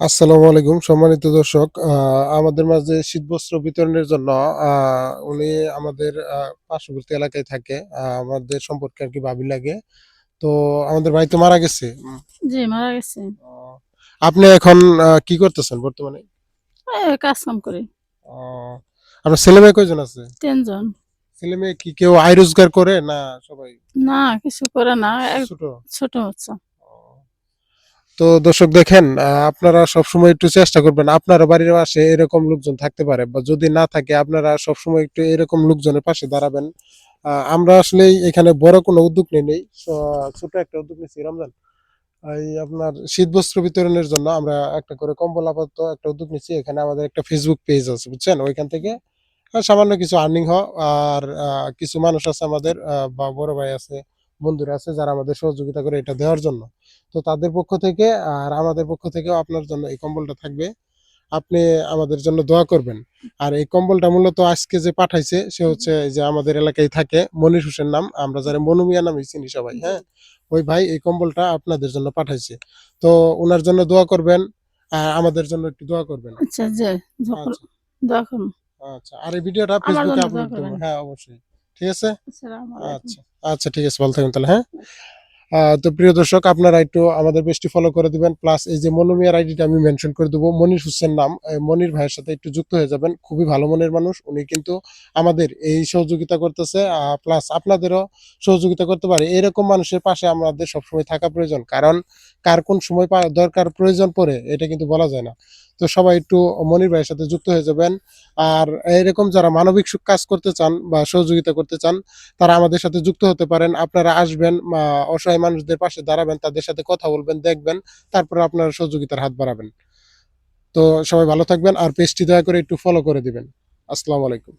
আসসালামু আলাইকুম সম্মানিত দর্শক। আমাদের মাঝে শীতবস্ত্র বিতরণের জন্য উনি আমাদের পার্শ্ববর্তী এলাকায় থাকে। আমাদের সম্পর্কে আরকি ভাবি লাগে। তো আমাদের ভাই তো মারা গেছে। জি, মারা গেছে। আ আপনি এখন কি করতেছেন বর্তমানে? কাজ-কাম করি। অ আপনার ছেলেমেয়ে কয়জন আছে? ৩ জন। ছেলেমেয়ে কি কেউ আয় রোজগার করে না সবাই না, কিছু করে না। ছোট? ছোট বাচ্চা। তো দর্শক দেখেন, আপনারা সবসময় একটু চেষ্টা করবেন। আপনারও বাড়ির পাশে এরকম লোকজন থাকতে পারে বা যদি না থাকে আপনারা সবসময় একটু এরকম লোকজনের পাশে দাঁড়াবেন। আমরা আসলেই এখানে বড় কোনো উদ্যোগ নেই নাই। ছোট একটা উদ্যোগ নিচ্ছি রমজান। এই আপনার শীতবস্ত্র বিতরণের জন্য আমরা একটা করে কম্বল আপাতত একটা উদ্যোগ নিচ্ছি। এখানে আমাদের একটা Facebook পেজ আছে বুঝছেন? ওইখান থেকে সামান্য কিছু আর্নিং আর কিছু মানুষ আছে আমাদের বা বড় ভাই আছে, বন্ধুরা আছে যারা আমাদের সহযোগিতা করে এটা দেওয়ার জন্য। তো তাদের পক্ষ থেকে আর আমাদের পক্ষ থেকেও আপনার জন্য এই কম্বলটা থাকবে। আপনি আমাদের জন্য দোয়া করবেন। আর এই কম্বলটা মূলত আজকে যে পাঠাইছে সে হচ্ছে এই যে আমাদের এলাকায় থাকে মনির হোসেন নাম। আমরা যারা মনু মিয়া নামেই চিনি সবাই, হ্যাঁ? ওই ভাই এই কম্বলটা আপনাদের জন্য পাঠাইছে। তো উনার জন্য দোয়া করবেন। আমাদের জন্য একটু দোয়া করবেন। আচ্ছা, যে যখন আচ্ছা। দোয়া করুন। আচ্ছা। আর এই ভিডিওটা আমার Facebook এ জন্য দোয়া আপলোড দেব। করবেন। হ্যাঁ, অবশ্যই। ঠিক আছে? আসসালামু আলাইকুম। আচ্ছা। আচ্ছা ঠিক আছে। ভালো থাকবেন তাহলে, হ্যাঁ? তো প্রিয় দর্শক আপনারা একটু আমাদের পেজটি ফলো করে দিবেন। প্লাস এই যে মনু মিয়ার আইডিটা আমি মেনশন করে দেব। মনির হোসেন নাম। মনির ভাইয়ের সাথে একটু যুক্ত হয়ে যাবেন। খুবই ভালো মনের মানুষ। উনি কিন্তু আমাদের এই সহযোগিতা করতেছে। প্লাস আপনাদেরও সহযোগিতা করতে পারে। এরকম মানুষের পাশে আমাদের সবসময় থাকা প্রয়োজন। কারণ কার কোন সময় দরকার প্রয়োজন পড়ে এটা কিন্তু বলা যায় না। তো সবাই একটু মনির ভাইয়ের সাথে যুক্ত হয়ে যাবেন। আর এরকম যারা মানবিক কাজ করতে চান বা সহযোগিতা করতে চান তারা আমাদের সাথে যুক্ত হতে পারেন। আপনারা আসবেন, অসহায় মানুষদের পাশে দাঁড়াবেন, তাদের সাথে কথা বলবেন, দেখবেন। তারপরে আপনারা সহযোগিতার হাত বাড়াবেন। তো সবাই ভালো থাকবেন আর পেজটি দয়া করে একটু ফলো করে দিবেন। আসসালামু আলাইকুম।